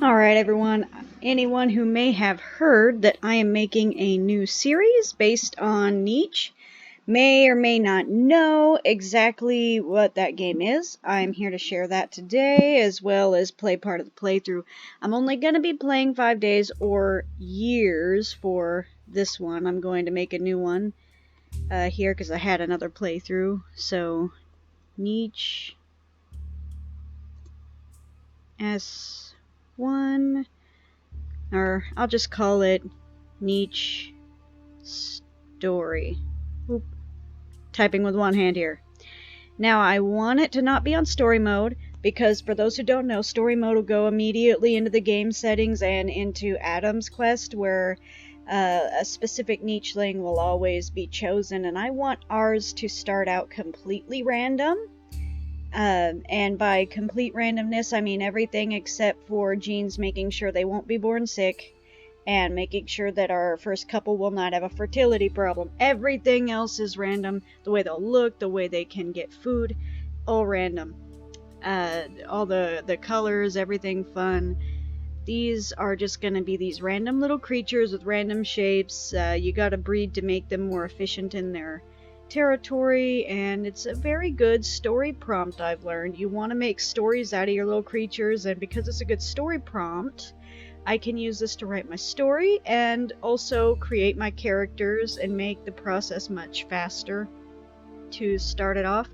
Alright everyone, anyone who may have heard that I am making a new series based on Niche may or may not know exactly what that game is. I'm here to share that today as well as play part of the playthrough. I'm only going to be playing 5 days or years for this one. I'm going to make a new one here because I had another playthrough. So, Niche S1, or I'll just call it Niche Story. Oop. Typing with one hand here. Now I want it to not be on story mode because for those who don't know, story mode will go immediately into the game settings and into Adam's quest where a specific Nicheling will always be chosen, and I want ours to start out completely random. And by complete randomness, I mean everything except for genes making sure they won't be born sick and making sure that our first couple will not have a fertility problem. Everything else is random. The way they'll look, the way they can get food, all random. All the colors, everything fun. These are just going to be these random little creatures with random shapes. You gotta breed to make them more efficient in their territory, and it's a very good story prompt. I've learned you want to make stories out of your little creatures, and because it's a good story prompt, I can use this to write my story and also create my characters and make the process much faster to start it off.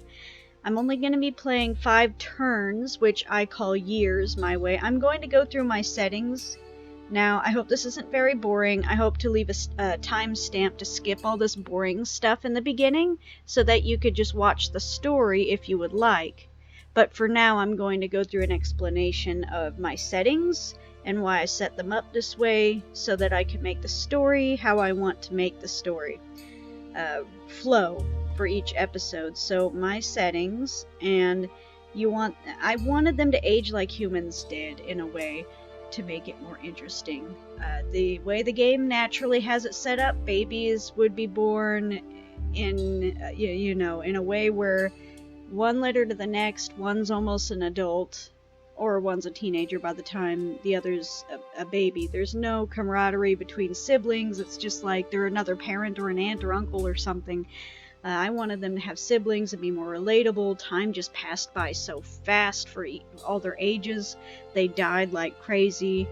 I'm only going to be playing 5 turns, which I call years my way. I'm going to go through my settings. Now, I hope this isn't very boring. I hope to leave a timestamp to skip all this boring stuff in the beginning so that you could just watch the story if you would like. But for now, I'm going to go through an explanation of my settings and why I set them up this way so that I can make the story how I want to make the story flow for each episode. So my settings, and I wanted them to age like humans did in a way to make it more interesting. The way the game naturally has it set up, babies would be born in in a way where one letter to the next, one's almost an adult, or one's a teenager by the time the other's a baby. There's no camaraderie between siblings. It's just like they're another parent or an aunt or uncle or something. I wanted them to have siblings and be more relatable. Time just passed by so fast for all their ages. They died like crazy.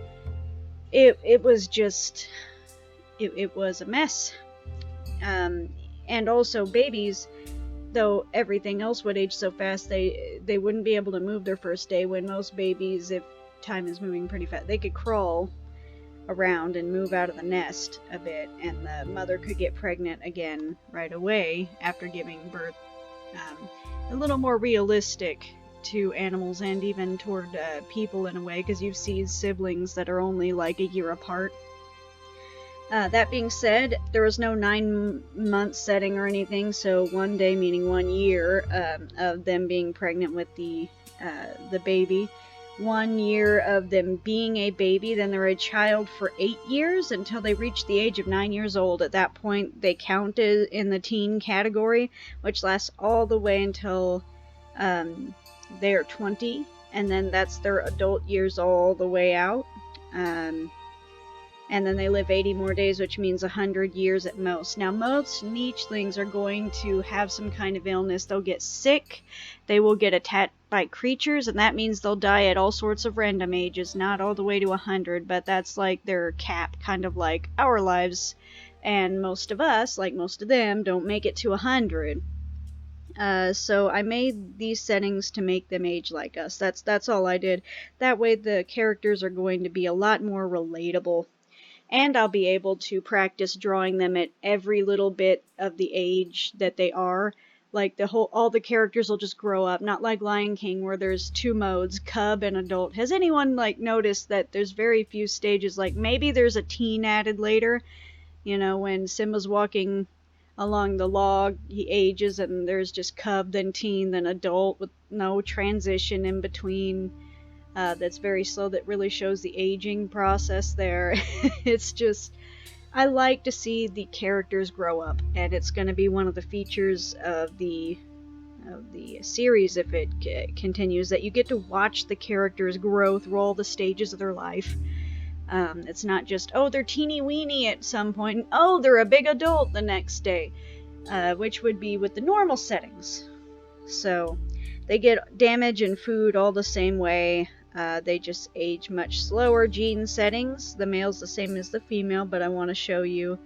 It was just... It was a mess. And also babies, though everything else would age so fast, they wouldn't be able to move their first day, when most babies, if time is moving pretty fast, they could crawl around and move out of the nest a bit, and the mother could get pregnant again right away after giving birth. A little more realistic to animals and even toward people in a way, because you see siblings that are only like a year apart. That being said, there was no 9-month setting or anything, so 1 day meaning 1 year of them being pregnant with the baby. 1 year of them being a baby, then they're a child for 8 years until they reach the age of 9 years old. At that point, they counted in the teen category, which lasts all the way until they are 20, and then that's their adult years all the way out. And then they live 80 more days, which means 100 years at most. Now, most Nichelings are going to have some kind of illness. They'll get sick, they will get attacked by creatures, and that means they'll die at all sorts of random ages, not all the way to 100, but that's like their cap, kind of like our lives. And most of us, like most of them, don't make it to 100. So I made these settings to make them age like us. That's all I did. That way the characters are going to be a lot more relatable. And I'll be able to practice drawing them at every little bit of the age that they are. Like all the characters will just grow up, not like Lion King where there's 2 modes, cub and adult. Has anyone noticed that there's very few stages? Like maybe there's a teen added later, when Simba's walking along the log, he ages and there's just cub, then teen, then adult with no transition in between. That's very slow, that really shows the aging process there. It's just, I like to see the characters grow up, and it's going to be one of the features of the of the series, if it continues, that you get to watch the characters grow through all the stages of their life. It's not just, oh, they're teeny weeny at some point, and, oh, they're a big adult the next day, which would be with the normal settings. So they get damage and food all the same way. They just age much slower. Gene settings, the male's the same as the female, but I want to show you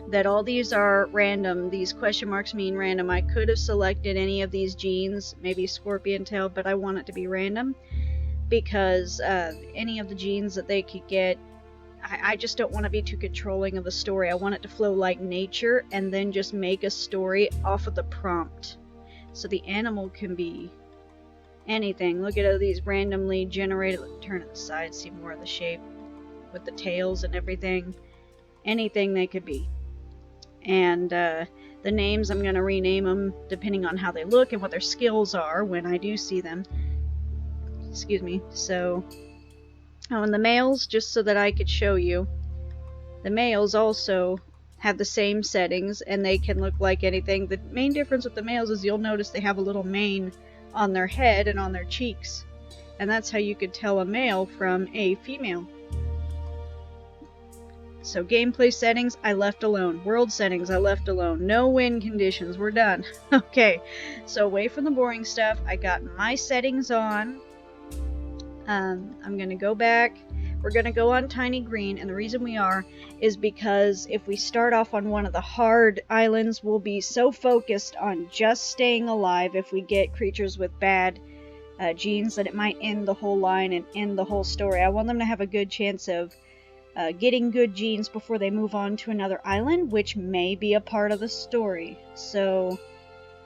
that all these are random. These question marks mean random. I could have selected any of these genes, maybe scorpion tail, but I want it to be random because any of the genes that they could get, I just don't want to be too controlling of the story. I want it to flow like nature and then just make a story off of the prompt. So the animal can be anything. Look at all these randomly generated. Turn it aside, see more of the shape with the tails and everything. Anything they could be. And the names, I'm going to rename them depending on how they look and what their skills are when I do see them. Excuse me. So, and the males, just so that I could show you, the males also have the same settings and they can look like anything. The main difference with the males is you'll notice they have a little mane on their head and on their cheeks. And that's how you could tell a male from a female. So gameplay settings, I left alone. World settings, I left alone. No win conditions, we're done. Okay, so away from the boring stuff, I got my settings on. I'm going to go back. We're going to go on Tiny Green, and the reason we are is because if we start off on one of the hard islands, we'll be so focused on just staying alive if we get creatures with bad genes that it might end the whole line and end the whole story. I want them to have a good chance of getting good genes before they move on to another island, which may be a part of the story. So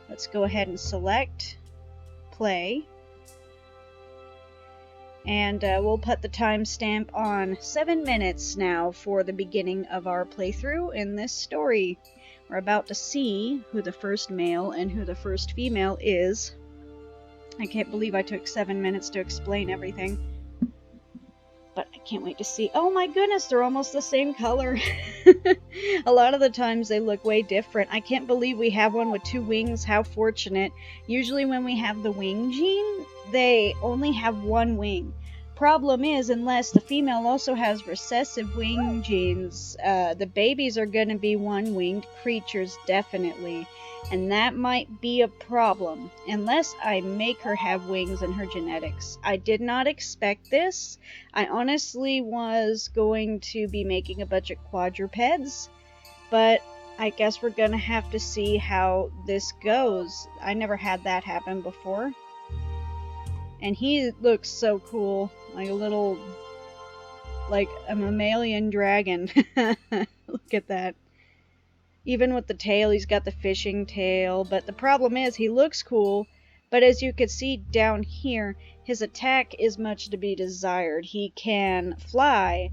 let's go ahead and select play, and we'll put the timestamp on 7 minutes now for the beginning of our playthrough in this story. We're about to see who the first male and who the first female is. I can't believe I took 7 minutes to explain everything. But I can't wait to see. Oh my goodness, they're almost the same color. A lot of the times they look way different. I can't believe we have one with 2 wings. How fortunate. Usually when we have the wing gene, they only have 1 wing. Problem is, unless the female also has recessive wing genes, the babies are going to be 1-winged creatures, definitely. And that might be a problem, unless I make her have wings in her genetics. I did not expect this. I honestly was going to be making a bunch of quadrupeds, but I guess we're going to have to see how this goes. I never had that happen before. And he looks so cool, like a little, like a mammalian dragon. Look at that. Even with the tail, he's got the fishing tail, but the problem is he looks cool, but as you can see down here, his attack is much to be desired. He can fly,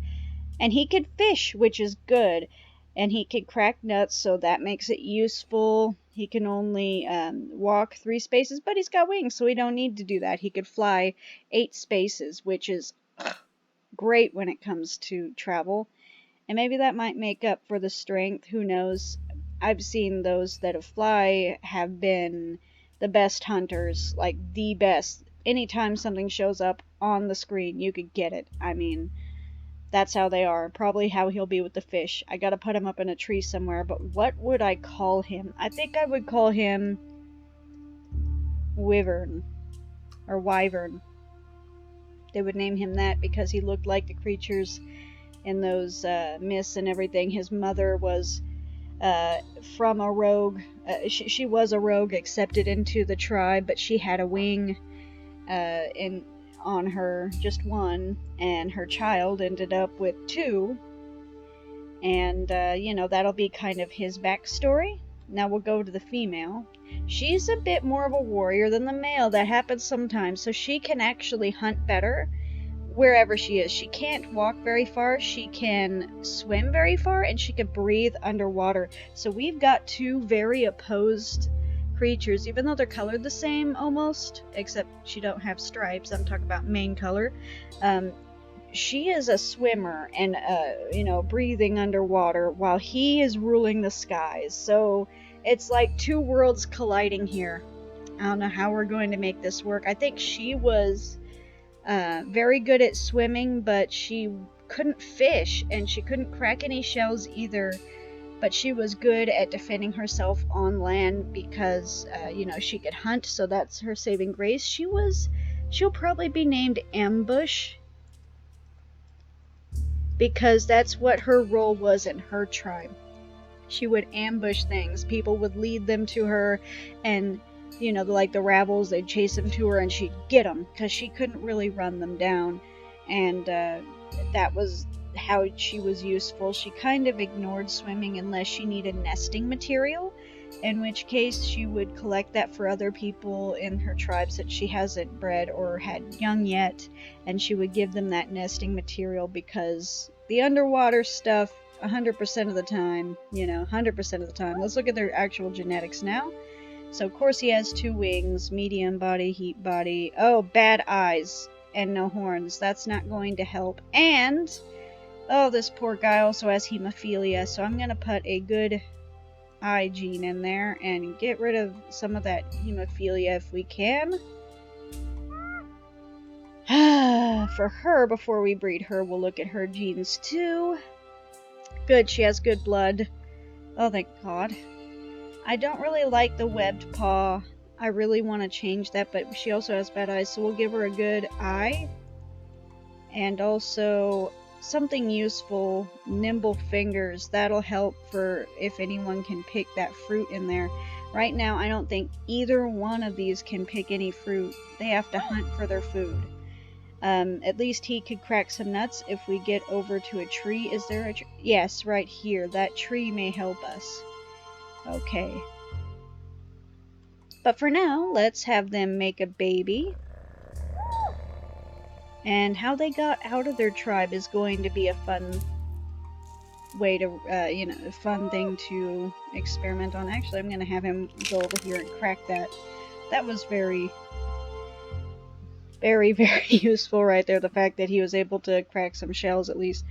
and he can fish, which is good, and he can crack nuts, so that makes it useful. He can only walk 3 spaces, but he's got wings, so we don't need to do that. He could fly 8 spaces, which is great when it comes to travel. And maybe that might make up for the strength, who knows. I've seen those that fly have been the best hunters, like the best. Anytime something shows up on the screen, you could get it. I mean, that's how they are. Probably how he'll be with the fish. I gotta put him up in a tree somewhere, but what would I call him? I think I would call him Wyvern, or Wyvern. They would name him that because he looked like the creatures in those myths and everything. His mother was from a rogue. She was a rogue accepted into the tribe, but she had a wing on her, just 1, and her child ended up with 2. And, you know, that'll be kind of his backstory. Now we'll go to the female. She's a bit more of a warrior than the male. That happens sometimes, so she can actually hunt better wherever she is. She can't walk very far, she can swim very far, and she can breathe underwater. So we've got 2 very opposed creatures, even though they're colored the same almost, except she don't have stripes. I'm talking about main color. She is a swimmer and, you know, breathing underwater while he is ruling the skies. So It's like two worlds colliding here. I don't know how we're going to make this work. I think she was very good at swimming, but she couldn't fish, and she couldn't crack any shells either. But she was good at defending herself on land because, she could hunt, so that's her saving grace. She'll probably be named Ambush, because that's what her role was in her tribe. She would ambush things. People would lead them to her, and like the rabbles, they'd chase them to her, and she'd get them because she couldn't really run them down. And that was how she was useful. She kind of ignored swimming unless she needed nesting material, in which case she would collect that for other people in her tribes that she hasn't bred or had young yet, and she would give them that nesting material, because the underwater stuff, 100% of the time, 100% of the time. Let's look at their actual genetics now. So of course he has 2 wings, medium body, heat body. Oh, bad eyes and no horns. That's not going to help. And this poor guy also has hemophilia, so I'm gonna put a good eye gene in there and get rid of some of that hemophilia if we can. For her, before we breed her, we'll look at her genes too. Good, she has good blood. Oh, thank God. I don't really like the webbed paw. I really want to change that, but she also has bad eyes, so we'll give her a good eye. And also something useful, nimble fingers. That'll help for if anyone can pick that fruit in there. Right now, I don't think either one of these can pick any fruit. They have to hunt for their food. At least he could crack some nuts if we get over to a tree. Is there a tree? Yes, right here. That tree may help us. Okay. But for now, let's have them make a baby. And how they got out of their tribe is going to be a fun way to, a fun thing to experiment on. Actually, I'm going to have him go over here and crack that. That was very, very, very useful right there. The fact that he was able to crack some shells at least.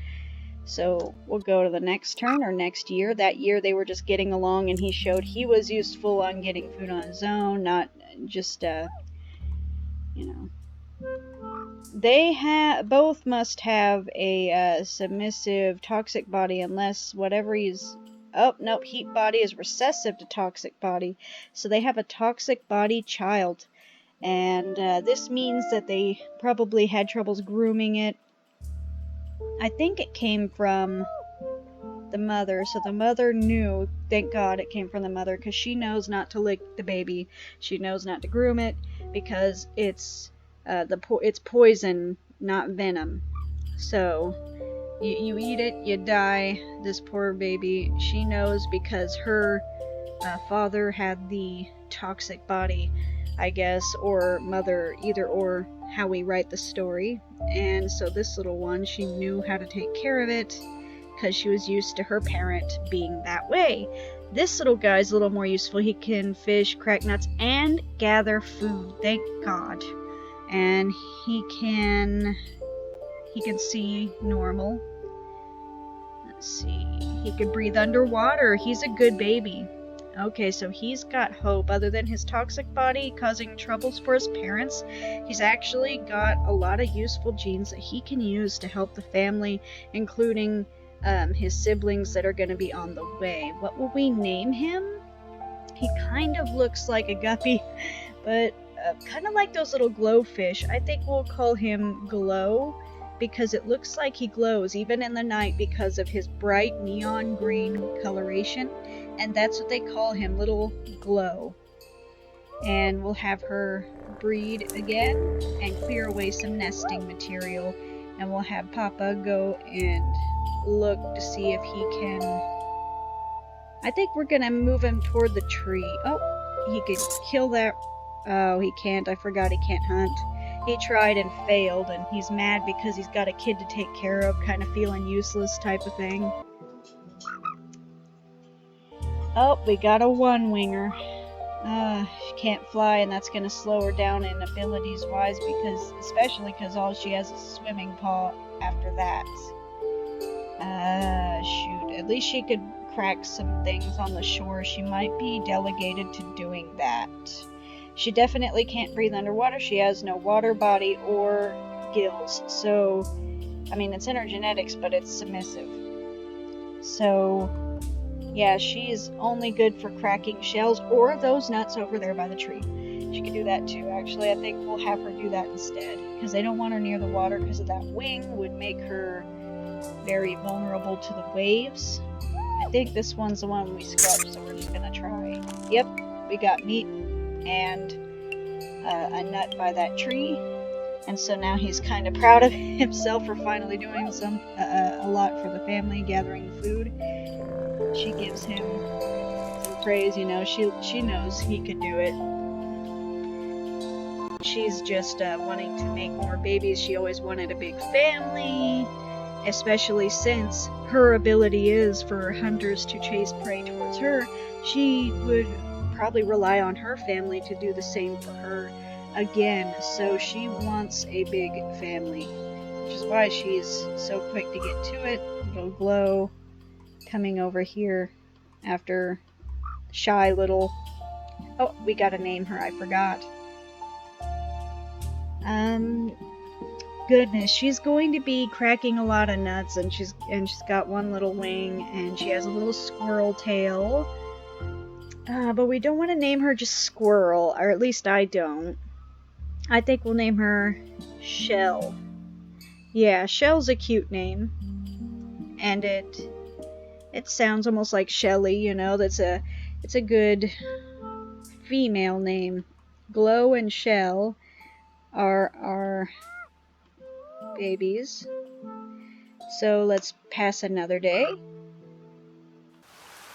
So we'll go to the next turn or next year. That year they were just getting along, and he showed he was useful on getting food on his own, not just, They both must have a submissive toxic body, unless whatever he's... Oh, nope, heat body is recessive to toxic body. So they have a toxic body child. And this means that they probably had troubles grooming it. I think it came from the mother, so the mother knew. Thank God it came from the mother, because she knows not to lick the baby. She knows not to groom it, because it's it's poison, not venom. So you eat it, you die. This poor baby, she knows, because her father had the toxic body, I guess, or mother, either or, how we write the story. And so this little one, she knew how to take care of it because she was used to her parent being that way. This little guy's a little more useful. He can fish, crack nuts, and gather food. Thank God. And he can see normal. Let's see. He can breathe underwater. He's a good baby. Okay, so he's got hope. Other than his toxic body causing troubles for his parents, he's actually got a lot of useful genes that he can use to help the family, including his siblings that are going to be on the way. What will we name him? He kind of looks like a guppy, but kind of like those little glowfish. I think we'll call him Glow, because it looks like he glows even in the night because of his bright neon green coloration. And that's what they call him, Little Glow. And we'll have her breed again and clear away some nesting material. And we'll have Papa go and look to see if he can... I think we're going to move him toward the tree. Oh, he could kill that... Oh, he can't. I forgot he can't hunt. He tried and failed, and he's mad because he's got a kid to take care of, kind of feeling useless type of thing. Oh, we got a one-winger. She can't fly, and that's going to slow her down in abilities-wise, especially because all she has is a swimming paw after that. Shoot. At least she could crack some things on the shore, she might be delegated to doing that. She definitely can't breathe underwater. She has no water body or gills. So, I mean, it's in her genetics, but it's submissive. So, yeah, she's only good for cracking shells or those nuts over there by the tree. She could do that too. Actually, I think we'll have her do that instead, because they don't want her near the water because of that wing would make her very vulnerable to the waves. I think this one's the one we scratched, so we're just gonna try. Yep, we got meat and a nut by that tree, and so now he's kind of proud of himself for finally doing a lot for the family, gathering food. She gives him some praise, you know. She knows he could do it. She's just wanting to make more babies. She always wanted a big family, especially since her ability is for hunters to chase prey towards her. She would probably rely on her family to do the same for her again. So she wants a big family, which is why she's so quick to get to it. Little Glow coming over here after shy little... Oh, we gotta name her, I forgot. Goodness, she's going to be cracking a lot of nuts, and she's got one little wing, and she has a little squirrel tail. But we don't want to name her just Squirrel, or at least I don't. I think we'll name her Shell. Yeah, Shell's a cute name, and it sounds almost like Shelly, you know. It's a good female name. Glow and Shell are our babies. So let's pass another day.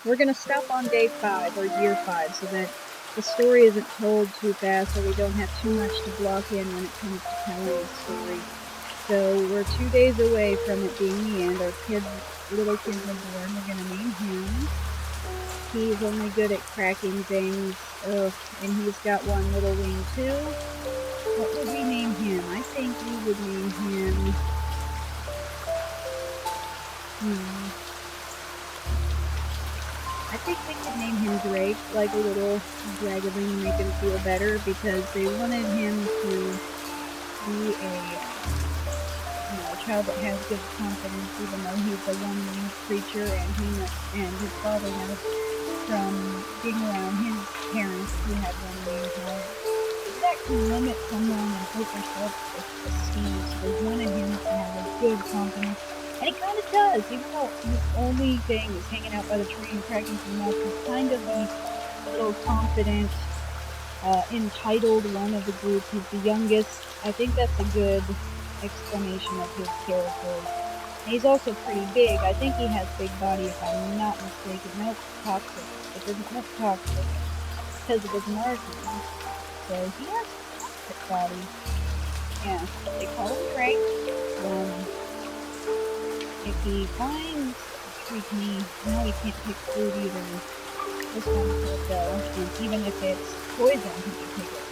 We're going to stop on day 5 or year 5 so that the story isn't told too fast, so we don't have too much to block in when it comes to telling the story. So we're 2 days away from it being the end. Our little kids are born. We're going to name him. He's only good at cracking things. Ugh, and he's got one little wing too. What would we name him? I think we would name him... I think we could name him Drake, like a little dragon to make him feel better, because they wanted him to be a child that has good confidence, even though he's a one-winged creature, and his father knows from being around his parents who had one-winged heart. That can limit someone and hurt their self-esteem, so they wanted him to have a good confidence. And he kind of does, even though his only thing is hanging out by the tree and cracking some nuts. He's kind of the little confident, entitled one of the group. He's the youngest. I think that's a good explanation of his character. And he's also pretty big. I think he has big body, if I'm not mistaken. Nope, toxic. It doesn't look toxic because of his markings. So he has a toxic body. Yeah, they call him Drake. If he finds a tree, he can't pick food either. This one could go, and even if it's poison, he can pick it.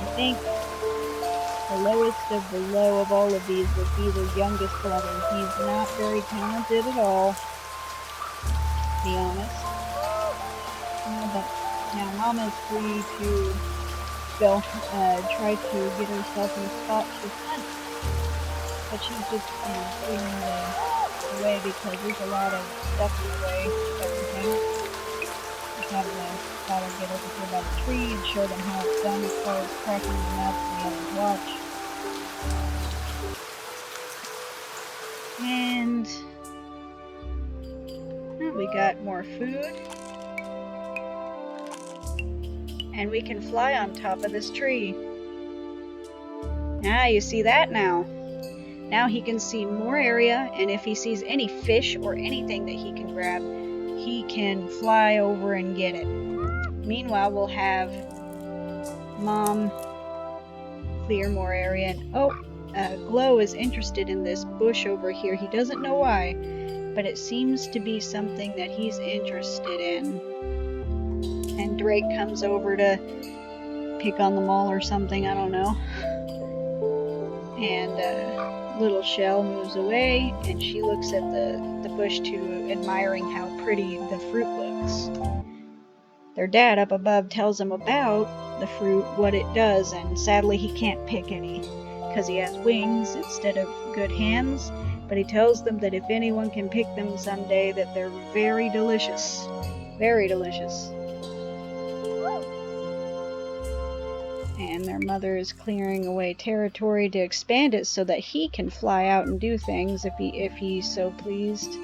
I think the lowest of the low of all of these would be the youngest brother. He's not very talented at all, to be honest. But now Mama's free to go try to get herself in a spot to hunt. But she's just clearing the way because there's a lot of stuff in the way, everything. Just have the father get over here by the tree and show them how it's done as far as cracking the nuts and the others watch. And we got more food. And we can fly on top of this tree. Ah, you see that now. Now he can see more area, and if he sees any fish or anything that he can grab, he can fly over and get it. Meanwhile, we'll have Mom clear more area. And Glow is interested in this bush over here. He doesn't know why, but it seems to be something that he's interested in. And Drake comes over to pick on them all or something, I don't know. And little shell moves away, and she looks at the bush too, admiring how pretty the fruit looks. Their dad up above tells them about the fruit, what it does, and sadly he can't pick any because he has wings instead of good hands, but he tells them that if anyone can pick them someday, that they're very delicious. Very delicious. And their mother is clearing away territory to expand it so that he can fly out and do things if he's so pleased.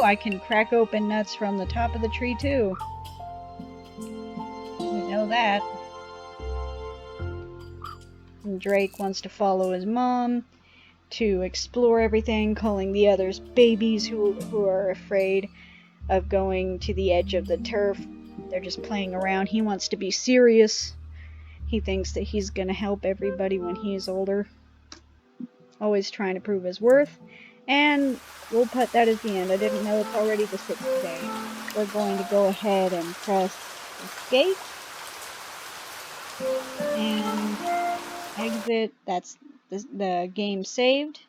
I can crack open nuts from the top of the tree too. Didn't know that. And Drake wants to follow his mom to explore everything, calling the others babies who are afraid of going to the edge of the turf. They're just playing around. He wants to be serious. He thinks that he's going to help everybody when he's older. Always trying to prove his worth. And we'll put that as the end. I didn't know it's already the 6th day. We're going to go ahead and press escape. And exit. That's the game saved.